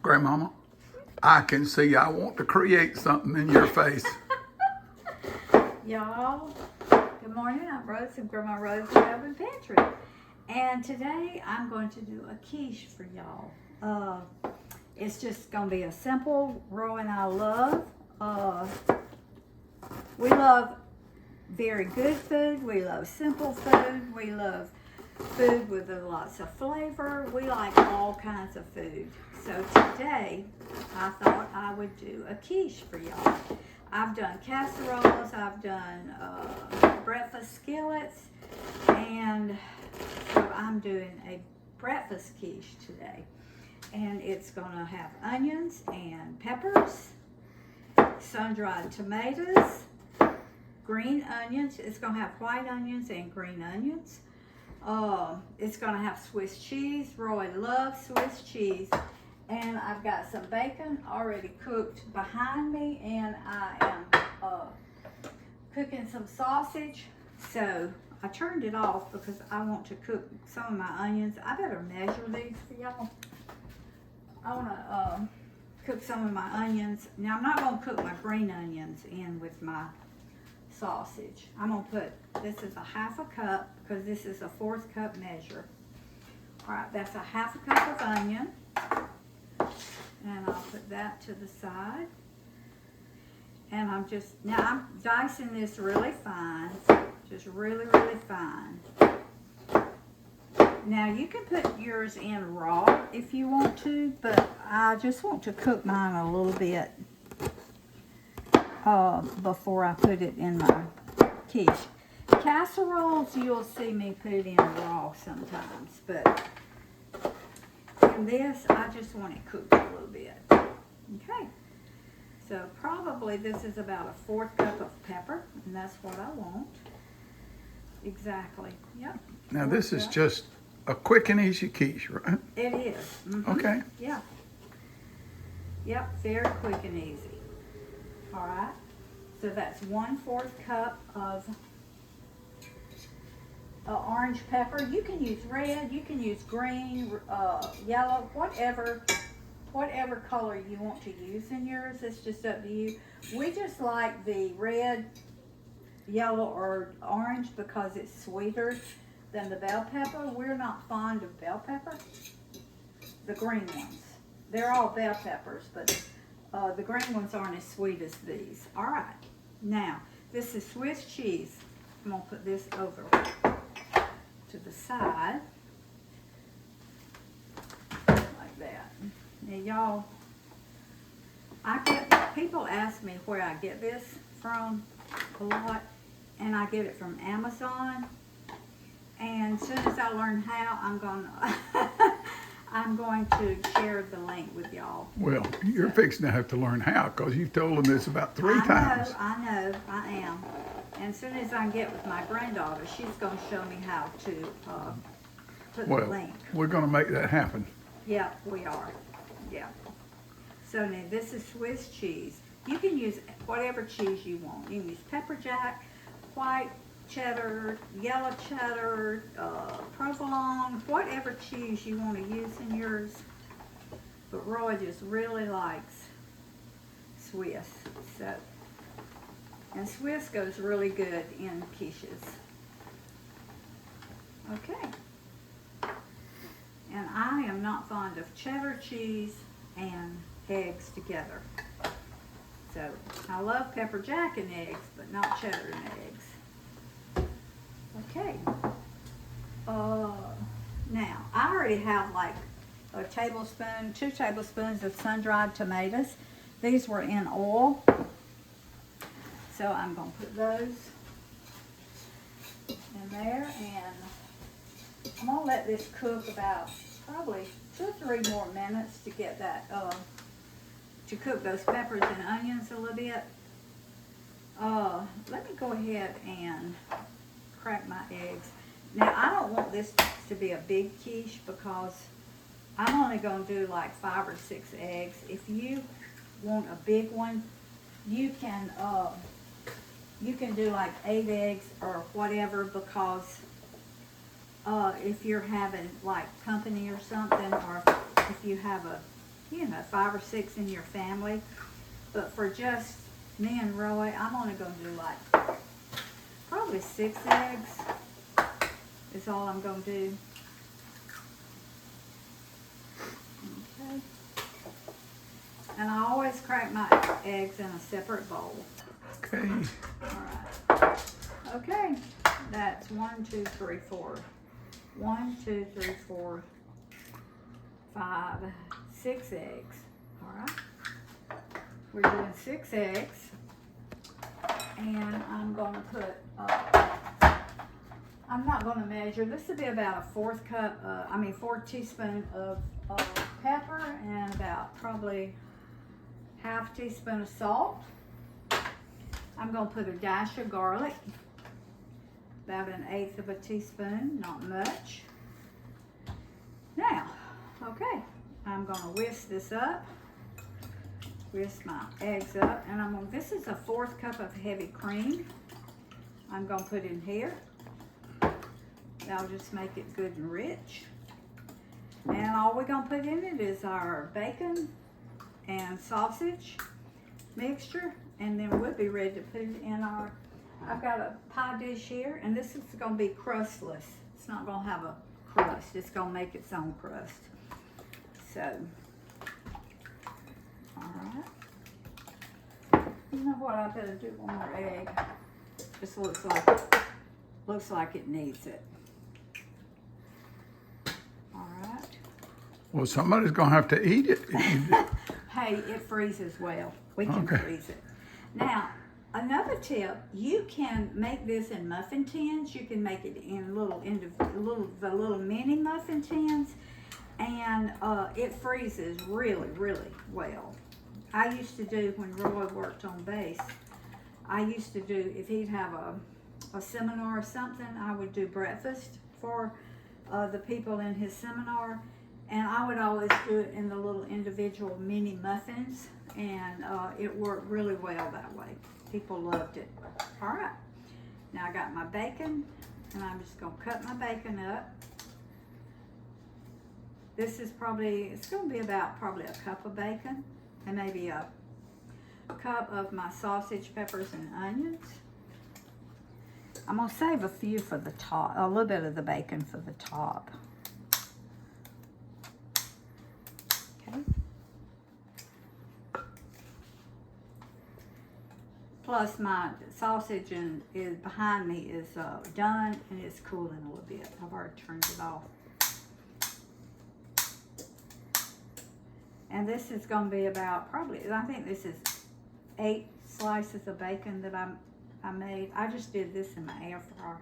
Grandmama, I can see I want to create something in your face. Y'all, good morning. I'm Rose and Grandma Rose in the Open Pantry. And today I'm going to do a quiche for y'all. It's just going to be a simple, Roy and I love. We love very good food. We love simple food. We love food with lots of flavor. We like all kinds of food. So today I thought I would do a quiche for y'all. I've done casseroles, I've done breakfast skillets, and so I'm doing a breakfast quiche today. And it's gonna have onions and peppers, sun-dried tomatoes, green onions. It's gonna have white onions and green onions. It's gonna have Swiss cheese. Roy loves Swiss cheese. And I've got some bacon already cooked behind me, and I am cooking some sausage. So I turned it off because I want to cook some of my onions. I better measure these for y'all. I want to cook some of my onions. Now I'm not going to cook my green onions in with my sausage. I'm going to put, this is a half a cup because this is a 4th cup measure. All right, that's a half a cup of onion. And I'll put that to the side. And now I'm dicing this really fine. Just really, really fine. Now you can put yours in raw if you want to, but I just want to cook mine a little bit before I put it in my quiche. Casseroles, you'll see me put in raw sometimes, but in this, I just want it cooked a little bit. Okay, so probably this is about a 4th cup of pepper, and that's what I want. Exactly, yep. Now this is just a quick and easy quiche, right? It is. Mm-hmm. Okay. Yeah. Yep, very quick and easy. All right, so that's 1/4 cup of orange pepper. You can use red, you can use green, yellow, whatever color you want to use in yours. It's just up to you. We just like the red, yellow, or orange because it's sweeter than the bell pepper. We're not fond of bell pepper. The green ones. They're all bell peppers, but the green ones aren't as sweet as these. All right. Now, this is Swiss cheese. I'm going to put this over to the side like that. Now y'all, people ask me where I get this from a lot, and I get it from Amazon. And as soon as I learn how, I'm going to share the link with y'all. Well, you're fixing to have to learn how because you've told them this about 3 times. I am. And as soon as I get with my granddaughter, she's going to show me how to put the link. We're going to make that happen. Yeah, we are. Yeah. So now this is Swiss cheese. You can use whatever cheese you want. You can use pepper jack, white cheddar, yellow cheddar, provolone, whatever cheese you want to use in yours. But Roy just really likes Swiss. So, and Swiss goes really good in quiches. Okay. And I am not fond of cheddar cheese and eggs together. So I love pepper jack and eggs, but not cheddar and eggs. Okay. Now I already have like a tablespoon, 2 tablespoons of sun-dried tomatoes. These were in oil. So I'm going to put those in there, and I'm going to let this cook about probably 2 or 3 more minutes to get that, to cook those peppers and onions a little bit. Let me go ahead and crack my eggs. Now I don't want this to be a big quiche because I'm only going to do like 5 or 6 eggs. If you want a big one, you can do like 8 eggs or whatever, because if you're having like company or something, or if you have 5 or 6 in your family. But for just me and Roy, I'm only going to do like probably 6 eggs is all I'm going to do. Okay. And I always crack my eggs in a separate bowl. Okay. All right. Okay. That's 1, 2, 3, 4. 1, 2, 3, 4, 5, 6 eggs. All right. We're doing 6 eggs. And I'm going to put, I'm not going to measure. This will be about a 4 teaspoons of pepper and about probably half teaspoon of salt. I'm going to put a dash of garlic, about 1/8 of a teaspoon, not much. Now, okay, I'm going to whisk this up, whisk my eggs up, and this is a 1/4 cup of heavy cream. I'm going to put in here. That'll just make it good and rich. And all we're going to put in it is our bacon and sausage mixture, and then we'll be ready to put it in our, I've got a pie dish here, and this is going to be crustless. It's not going to have a crust. It's going to make its own crust. So, all right. You know what? I better do one more egg. This looks like it needs it. All right. Well, somebody's going to have to eat it. Hey, it freezes well. We can freeze it. Now, another tip, you can make this in muffin tins. You can make it in the little mini muffin tins, and it freezes really, really well. I used to do, when Roy worked on base, I used to do, if he'd have a seminar or something, I would do breakfast for the people in his seminar, and I would always do it in the little individual mini muffins, and it worked really well that way. People loved it. All right, now I got my bacon, and I'm just gonna cut my bacon up. This is it's gonna be about probably a cup of bacon, and maybe a cup of my sausage, peppers, and onions. I'm gonna save a few for the top, a little bit of the bacon for the top. Okay. Plus my sausage is behind me is done, and it's cooling a little bit. I've already turned it off. And this is going to be about I think this is 8 slices of bacon that I made. I just did this in my air fryer.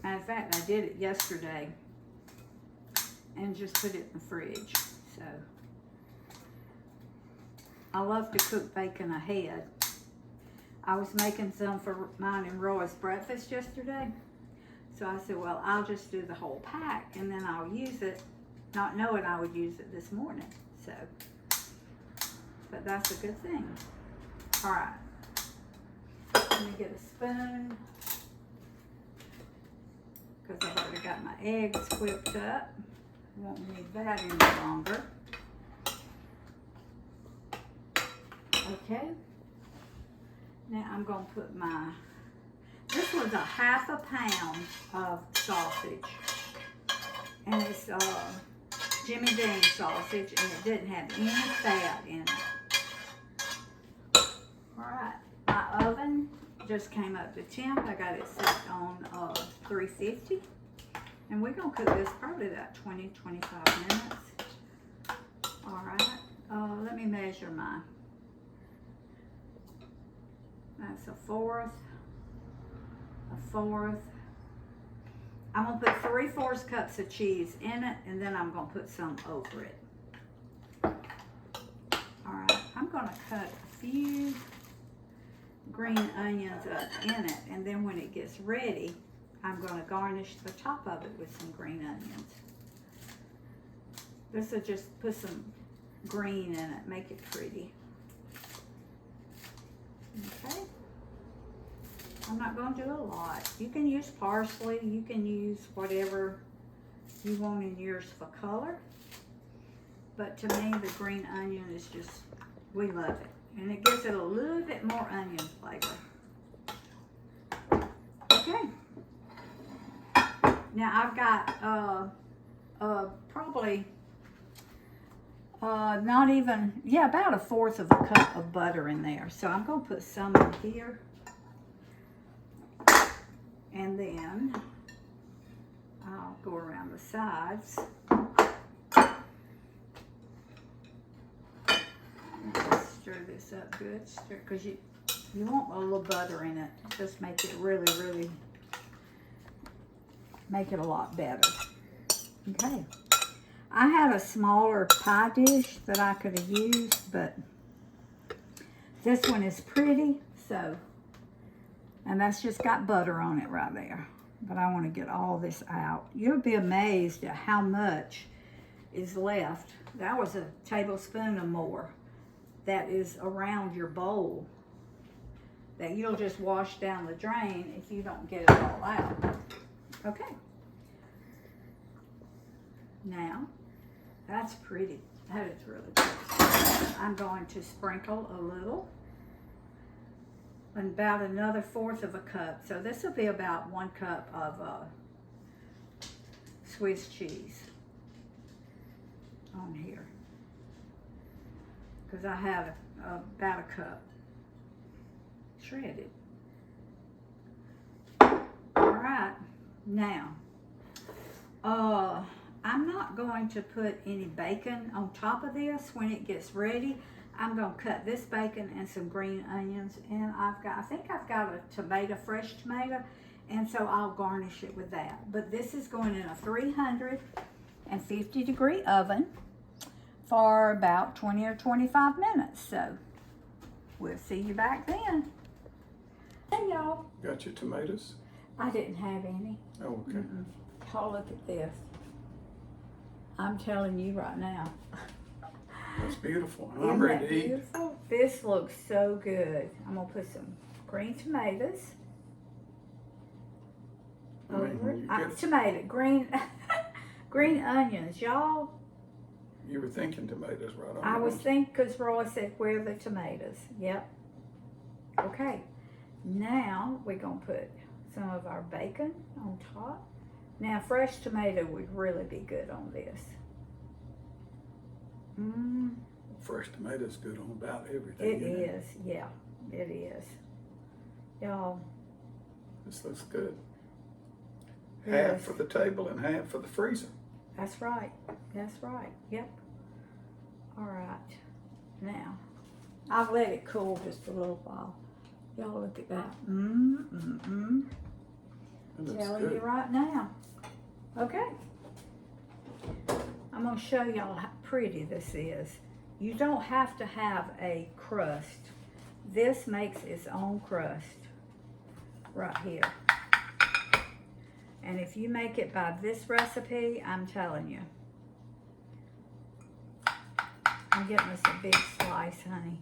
Matter of fact, I did it yesterday and just put it in the fridge. So I love to cook bacon ahead. I was making some for mine and Roy's breakfast yesterday. So I said, well, I'll just do the whole pack, and then I'll use it, not knowing I would use it this morning. So, but that's a good thing. All right. Let me get a spoon, because I've already got my eggs whipped up. Won't need that any longer. Okay. Now I'm going to put this was a 1/2 pound of sausage. And it's Jimmy Dean sausage, and it didn't have any fat in it. Alright, my oven just came up to temp. I got it set on 350. And we're going to cook this probably about 20-25 minutes. Alright, let me measure mine. That's a 1/4, a 1/4. I'm going to put 3/4 cups of cheese in it, and then I'm going to put some over it. Alright, I'm going to cut a few green onions up in it, and then when it gets ready, I'm going to garnish the top of it with some green onions. This will just put some green in it, make it pretty. Okay. I'm not going to do a lot. You can use parsley. You can use whatever you want in yours for color. But to me, the green onion is just, we love it. And it gives it a little bit more onion flavor. Okay. Now I've got probably not even, yeah, about 1/4 of a cup of butter in there. So I'm going to put some in here. And then I'll go around the sides. Stir this up good, because you want a little butter in it. Just make it really make it a lot better. Okay. I had a smaller pie dish that I could have used, but this one is pretty, so, and that's just got butter on it right there. But I want to get all this out. You'll be amazed at how much is left. That was a tablespoon or more that is around your bowl that you'll just wash down the drain if you don't get it all out. Okay. Now, that's pretty. That is really good. I'm going to sprinkle a little, and about another 1/4 of a cup. So this will be about 1 cup of Swiss cheese on here, because I have about a cup shredded. All right, now I'm not going to put any bacon on top of this when it gets ready. I'm going to cut this bacon and some green onions, and I think I've got a tomato, fresh tomato, and so I'll garnish it with that. But this is going in a 350-degree oven for about 20 or 25 minutes. So we'll see you back then. Hey y'all. Got your tomatoes? I didn't have any. Oh, okay. Oh, look at this. I'm telling you right now. That's beautiful. I'm Isn't ready that to eat. beautiful? This looks so good. I'm gonna put some green tomatoes I mean, over when it. you get, Green onions, y'all. you were thinking tomatoes right on. I was thinking, because Roy said, where are the tomatoes? Yep. Okay. Now we're gonna put some of our bacon on top. Now, fresh tomato would really be good on this. Fresh tomatoes good on about everything. It is, yeah, it is. Y'all. This looks good. Yes. Half for the table and half for the freezer. That's right. That's right. Yep. All right. Now, I've let it cool just a little while. Y'all look at that. That looks Telling good. you right now. Okay. I'm going to show y'all how pretty this is. You don't have to have a crust. This makes its own crust right here. And if you make it by this recipe, I'm telling you. I'm getting us a big slice, honey.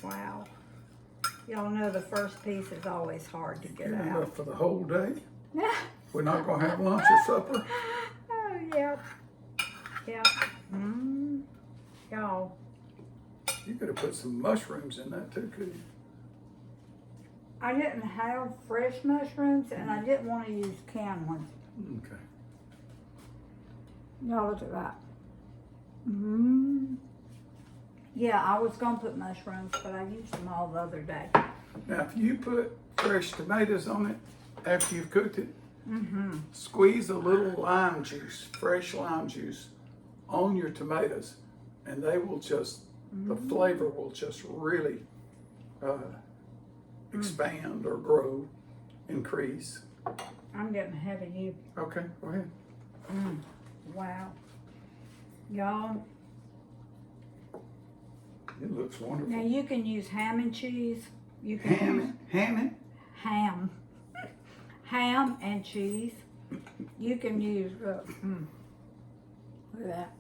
Wow. Y'all know the first piece is always hard to get Good out. enough for the whole day. We're not gonna have lunch or supper. Oh, yep. Yep. Y'all. You could have put some mushrooms in that too, couldn't you? I didn't have fresh mushrooms, and I didn't want to use canned ones. Okay. Y'all look at that. Yeah, I was gonna put mushrooms, but I used them all the other day. Now, if you put fresh tomatoes on it after you've cooked it, squeeze a little lime juice, fresh lime juice, on your tomatoes, and they will just, the flavor will just really expand or grow, increase. I'm getting heavy. You. Okay, go ahead. Wow. Y'all. It looks wonderful. Now you can use ham and cheese. You can use Ham and cheese. You can use look at that.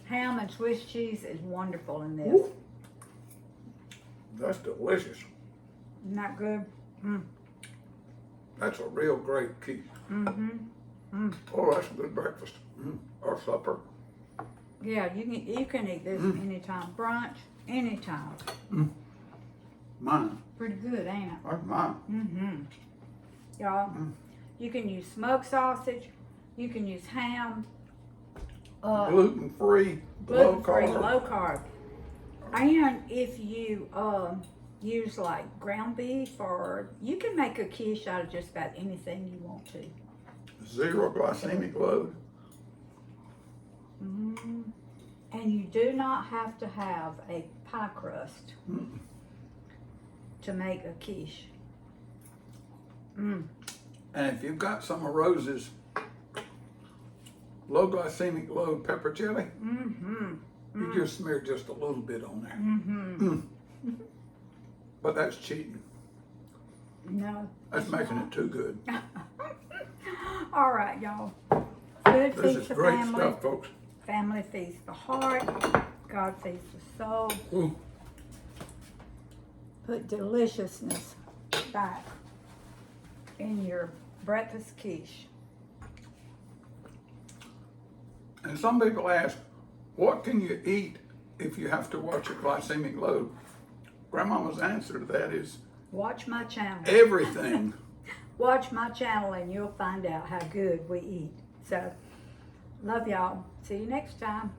Ham and Swiss cheese is wonderful in this. Ooh. That's delicious. Isn't that good? That's a real great key. Oh, that's a good breakfast. Or supper. Yeah, you can eat this anytime. Brunch, anytime. Mine. Pretty good, ain't it? That's mine. Y'all, you can use smoked sausage. You can use ham. Gluten-free, low Gluten-free, carb. low carb. And if you use like ground beef, or you can make a quiche out of just about anything you want to. Zero glycemic load. And you do not have to have a pie crust to make a quiche. And if you've got some of Rose's low glycemic load pepper jelly, you just smear just a little bit on there. But that's cheating. No. That's making it too good. All right, y'all. Food This feeds is the great family. stuff, folks. Family feeds the heart. God feeds the soul. Ooh. Put deliciousness back in your breakfast quiche. And some people ask, what can you eat if you have to watch your glycemic load? Grandmama's answer to that is Watch my channel. everything. Watch my channel and you'll find out how good we eat. So, love y'all. See you next time.